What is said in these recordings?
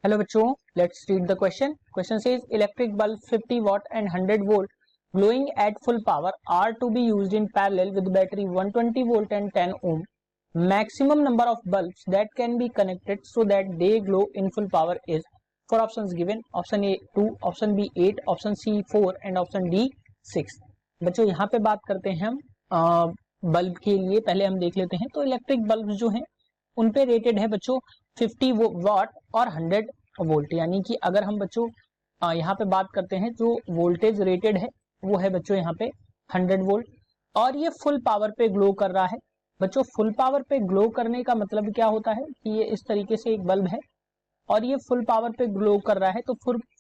Hello बच्चों, let's read the question. Question says electric bulb 50 watt and 100 volt glowing at full power are to be used in parallel with battery 120 volt and 10 ohm. Maximum number of bulbs that can be connected so that they glow in full power is. For options given, option A 2, option B 8, option C 4 and option D 6. बच्चों यहाँ पे बात करते हैं हम bulb के लिए. पहले हम देख लेते हैं. तो इलेक्ट्रिक बल्ब जो हैं उन पे रेटेड है बच्चों 50 वाट और 100 वोल्ट. यानी कि अगर हम बच्चों यहाँ पे बात करते हैं जो वोल्टेज रेटेड है वो है बच्चों यहाँ पे 100 वोल्ट और ये फुल पावर पे ग्लो कर रहा है. बच्चों फुल पावर पे ग्लो करने का मतलब क्या होता है कि ये इस तरीके से एक बल्ब है और ये फुल पावर पे ग्लो कर रहा है. तो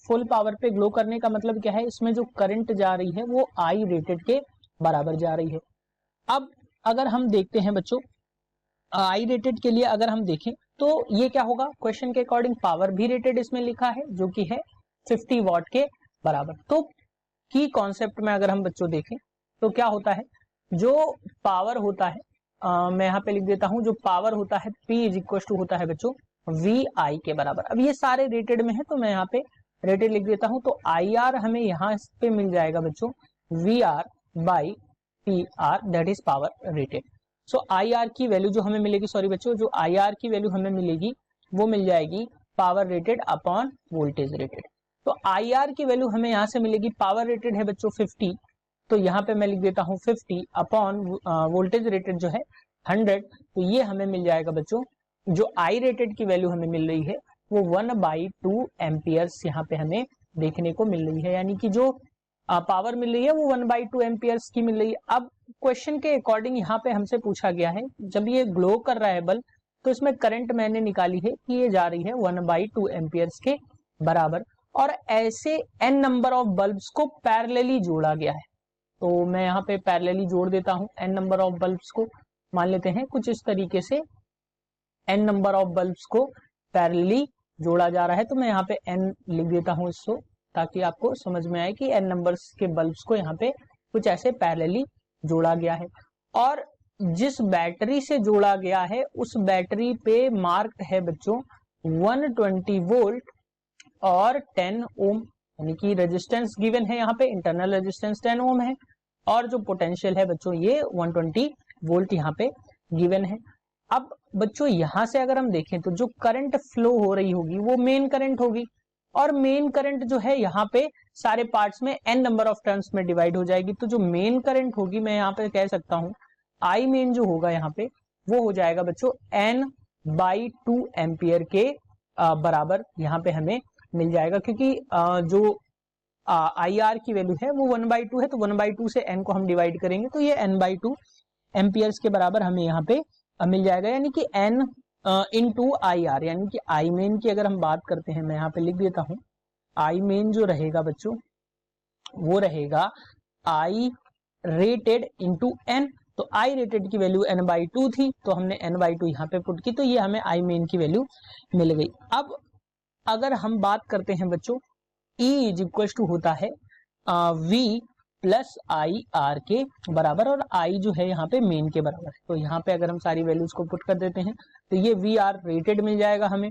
फुल पावर पे ग्लो करने का मतलब क्या है, इसमें जो करंट जा रही है वो आई रेटेड के बराबर जा रही है. अब अगर हम देखते हैं बच्चों आई रेटेड के लिए अगर हम देखें तो ये क्या होगा, क्वेश्चन के अकॉर्डिंग पावर भी रेटेड इसमें लिखा है जो कि है 50 वॉट के बराबर. तो की कॉन्सेप्ट में अगर हम बच्चों देखें तो क्या होता है, जो पावर होता है मैं यहाँ पे लिख देता हूं, जो पावर होता है P इज इक्वल टू होता है बच्चों VI के बराबर. अब ये सारे रेटेड में है तो मैं यहाँ पे रेटेड लिख देता हूं. तो IR हमें यहाँ पे मिल जाएगा बच्चों VR by PR that is power rated. So IR की वैल्यू जो हमें मिलेगी, सॉरी बच्चों, जो IR की वैल्यू हमें मिलेगी वो मिल जाएगी power rated upon voltage rated. तो IR की वैल्यू हमें यहाँ से मिलेगी, पावर रेटेड है बच्चों 50, तो यहाँ पे मैं लिख देता हूँ 50 अपॉन वोल्टेज रेटेड जो है 100. तो ये हमें मिल जाएगा बच्चों, जो आई रेटेड की वैल्यू हमें मिल रही है वो 1/2 एम्पियर्स यहाँ पे हमें देखने को मिल रही है. यानी कि जो पावर मिल रही है वो 1/2 एम्पियर्स की मिल रही है. अब क्वेश्चन के अकॉर्डिंग यहाँ पे हमसे पूछा गया है जब ये ग्लो कर रहा है बल्ब तो इसमें करंट मैंने निकाली है कि ये जा रही है 1/2 एम्पियर्स के बराबर और ऐसे n नंबर ऑफ बल्ब्स को पैरेलली जोड़ा गया है. तो मैं यहाँ पे पैरेलली जोड़ देता हूँ n नंबर ऑफ बल्ब्स को. मान लेते हैं कुछ इस तरीके से n नंबर ऑफ बल्ब्स को पैरेलली जोड़ा जा रहा है. तो मैं यहाँ पे n लिख देता हूँ इसको ताकि आपको समझ में आए कि n नंबर्स के बल्ब्स को यहाँ पे कुछ ऐसे पैरेलली जोड़ा गया है. और जिस बैटरी से जोड़ा गया है उस बैटरी पे मार्क्ड है बच्चों 120 वोल्ट और 10 ओम. यानी कि रेजिस्टेंस गिवन है यहाँ पे, इंटरनल रेजिस्टेंस 10 ओम है और जो पोटेंशियल है बच्चों ये 120 वोल्ट यहाँ पे गिवन है. अब बच्चों यहाँ से अगर हम देखें तो जो करंट फ्लो हो रही होगी वो मेन करंट होगी और मेन करंट जो है यहाँ पे सारे पार्ट्स में n नंबर ऑफ टर्न्स में डिवाइड हो जाएगी. तो जो मेन करंट होगी मैं यहाँ पे कह सकता हूँ आई मेन जो होगा यहाँ पे वो हो जाएगा बच्चों n/2 एम्पियर के बराबर यहाँ पे हमें मिल जाएगा. क्योंकि जो IR की वैल्यू है वो 1/2 है तो 1/2 से n को हम डिवाइड करेंगे तो ये n/2 एम्पियर्स के बराबर हमें यहाँ पे मिल जाएगा. यानी कि n इनटू IR, यानी कि आई मेन की अगर हम बात करते हैं मैं यहाँ पे लिख देता हूँ आई मेन जो रहेगा बच्चों वो रहेगा आई रेटेड इंटू n. तो आई रेटेड की वैल्यू n/2 थी तो हमने n/2 यहाँ पे पुट की तो ये हमें आई मेन की वैल्यू मिल गई. अब अगर हम बात करते हैं बच्चों E इज इक्वल टू होता है V प्लस IR के बराबर और I जो है यहाँ पे मेन के बराबर है. तो यहाँ पे अगर हम सारी वैल्यूज को पुट कर देते हैं तो ये VR रेटेड मिल जाएगा हमें.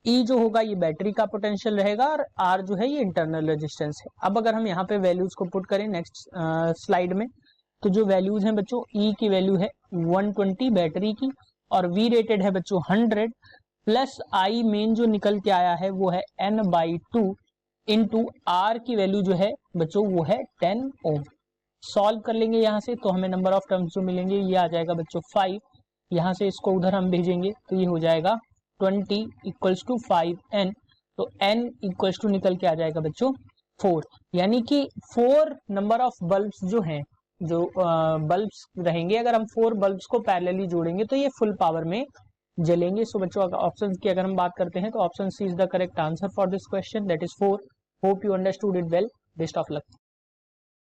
E जो होगा ये बैटरी का पोटेंशियल रहेगा और R जो है ये इंटरनल रेजिस्टेंस है. अब अगर हम यहाँ पे वैल्यूज को पुट करें नेक्स्ट स्लाइड में तो जो वैल्यूज हैं बच्चों E की वैल्यू है 120 बैटरी की और V रेटेड है बच्चों 100 प्लस I मेन जो निकल के आया है वो है n/2 इंटू R की वैल्यू जो है बच्चों वो है 10 ओम. सॉल्व कर लेंगे यहाँ से तो हमें नंबर ऑफ टर्म्स जो मिलेंगे ये आ जाएगा बच्चों 5. यहाँ से इसको उधर हम भेजेंगे तो ये हो जाएगा 20 इक्वल्स टू 5n. तो n इक्वल्स टू निकल के आ जाएगा बच्चों 4. यानी कि 4 नंबर ऑफ बल्ब्स जो हैं, जो बल्ब्स रहेंगे अगर हम 4 बल्ब्स को पैरेलली जोड़ेंगे तो ये फुल पावर में जलेंगे. सो बच्चों ऑप्शन की अगर हम बात करते हैं तो option C is the correct answer for this question that is 4. Hope you understood it well. Best of luck.